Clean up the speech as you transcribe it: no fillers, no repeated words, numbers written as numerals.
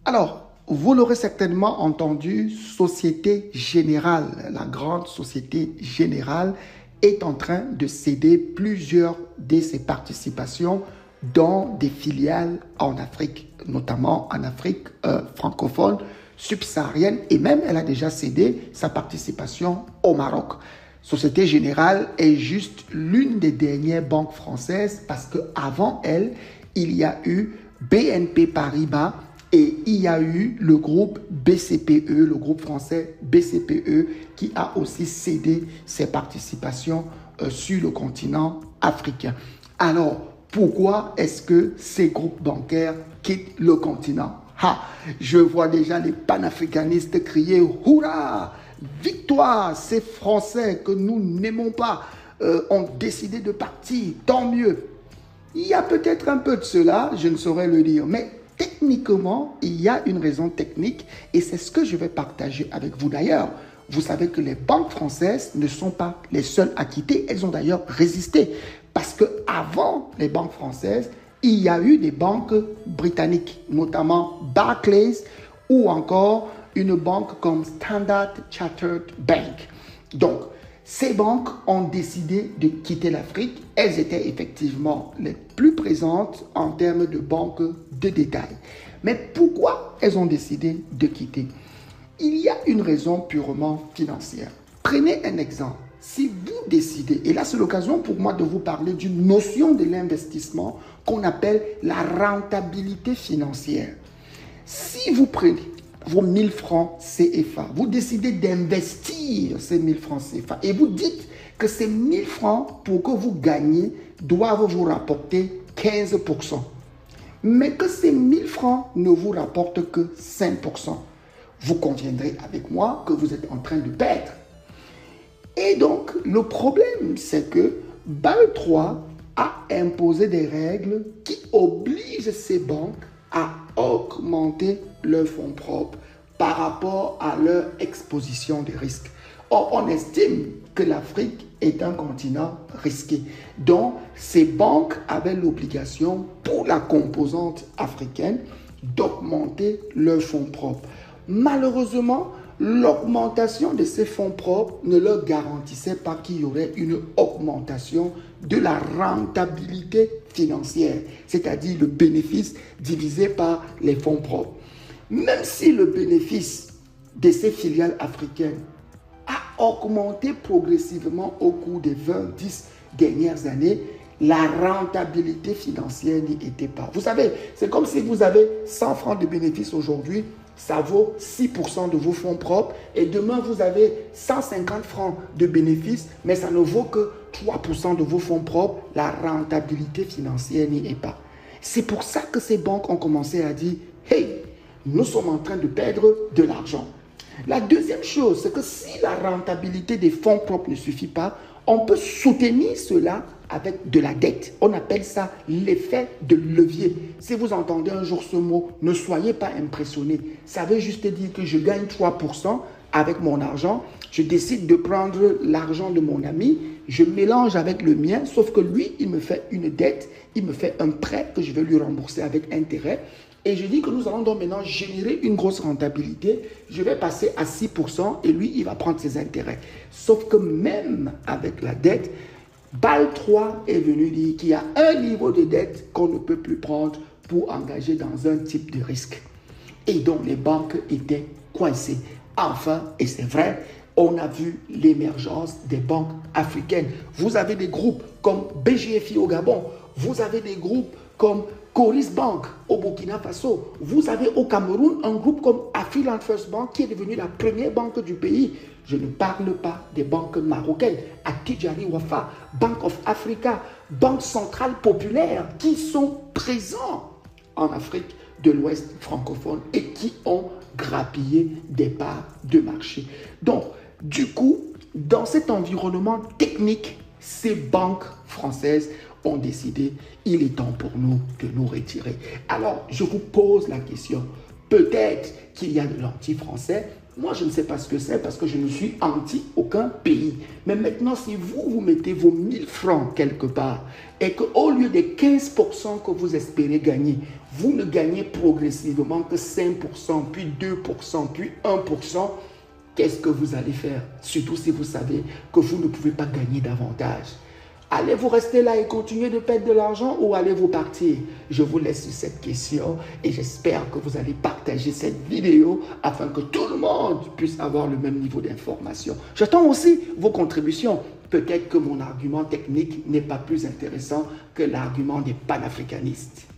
Alors, vous l'aurez certainement entendu, Société Générale, la grande Société Générale, est en train de céder plusieurs de ses participations dans des filiales en Afrique, notamment en Afrique francophone, subsaharienne, et même elle a déjà cédé sa participation au Maroc. Société Générale est juste l'une des dernières banques françaises parce qu'avant elle, il y a eu BNP Paribas et il y a eu le groupe BCPE, le groupe français BCPE, qui a aussi cédé ses participations sur le continent africain. Alors, pourquoi est-ce que ces groupes bancaires quittent le continent? Je vois déjà les panafricanistes crier « Hurrah ! Victoire ! Ces Français que nous n'aimons pas ont décidé de partir, tant mieux !» Il y a peut-être un peu de cela, je ne saurais le dire, mais techniquement, il y a une raison technique et c'est ce que je vais partager avec vous. D'ailleurs, vous savez que les banques françaises ne sont pas les seules à quitter, elles ont d'ailleurs résisté. Parce qu'avant les banques françaises, il y a eu des banques britanniques, notamment Barclays ou encore une banque comme Standard Chartered Bank. Donc, ces banques ont décidé de quitter l'Afrique. Elles étaient effectivement les plus présentes en termes de banques de détail. Mais pourquoi elles ont décidé de quitter? Il y a une raison purement financière. Prenez un exemple. Si vous décidez, et là c'est l'occasion pour moi de vous parler d'une notion de l'investissement qu'on appelle la rentabilité financière. Si vous prenez vos 1000 francs CFA, vous décidez d'investir ces 1000 francs CFA et vous dites que ces 1000 francs, pour que vous gagnez, doivent vous rapporter 15%. Mais que ces 1000 francs ne vous rapportent que 5%. Vous conviendrez avec moi que vous êtes en train de perdre. Et donc, le problème, c'est que Bâle III a imposé des règles qui obligent ces banques à augmenter leurs fonds propres par rapport à leur exposition des risques. Or, on estime que l'Afrique est un continent risqué. Donc, ces banques avaient l'obligation, pour la composante africaine, d'augmenter leurs fonds propres. Malheureusement, l'augmentation de ces fonds propres ne leur garantissait pas qu'il y aurait une augmentation de la rentabilité financière, c'est-à-dire le bénéfice divisé par les fonds propres. Même si le bénéfice de ces filiales africaines a augmenté progressivement au cours des 20-10 dernières années, la rentabilité financière n'y était pas. Vous savez, c'est comme si vous avez 100 francs de bénéfice aujourd'hui, ça vaut 6% de vos fonds propres et demain vous avez 150 francs de bénéfices, mais ça ne vaut que 3% de vos fonds propres. La rentabilité financière n'y est pas. C'est pour ça que ces banques ont commencé à dire « Hey, nous sommes en train de perdre de l'argent ». La deuxième chose, c'est que si la rentabilité des fonds propres ne suffit pas, on peut soutenir cela avec de la dette. On appelle ça l'effet de levier. Si vous entendez un jour ce mot, ne soyez pas impressionnés. Ça veut juste dire que je gagne 3% avec mon argent. Je décide de prendre l'argent de mon ami, je mélange avec le mien, sauf que lui, il me fait une dette, il me fait un prêt que je vais lui rembourser avec intérêt. Et je dis que nous allons donc maintenant générer une grosse rentabilité. Je vais passer à 6% et lui, il va prendre ses intérêts. Sauf que même avec la dette, Bâle III est venu dire qu'il y a un niveau de dette qu'on ne peut plus prendre pour engager dans un type de risque. Et donc les banques étaient coincées. Enfin, et c'est vrai, on a vu l'émergence des banques africaines. Vous avez des groupes comme BGFI au Gabon. Vous avez des groupes comme Coris Bank au Burkina Faso. Vous avez au Cameroun un groupe comme Afriland First Bank qui est devenu la première banque du pays. Je ne parle pas des banques marocaines, Attijari Wafa, Bank of Africa, Banque Centrale Populaire, qui sont présents en Afrique de l'Ouest francophone et qui ont grappillé des parts de marché. Donc, du coup, dans cet environnement technique, ces banques françaises ont décidé, il est temps pour nous de nous retirer. Alors, je vous pose la question, peut-être qu'il y a de l'anti-français, Moi, je ne sais pas ce que c'est parce que je ne suis anti aucun pays. Mais maintenant, si vous mettez vos 1000 francs quelque part et qu'au lieu des 15% que vous espérez gagner, vous ne gagnez progressivement que 5%, puis 2%, puis 1%, qu'est-ce que vous allez faire? Surtout si vous savez que vous ne pouvez pas gagner davantage. Allez-vous rester là et continuer de perdre de l'argent ou allez-vous partir? Je vous laisse sur cette question et j'espère que vous allez partager cette vidéo afin que tout le monde puisse avoir le même niveau d'information. J'attends aussi vos contributions. Peut-être que mon argument technique n'est pas plus intéressant que l'argument des panafricanistes.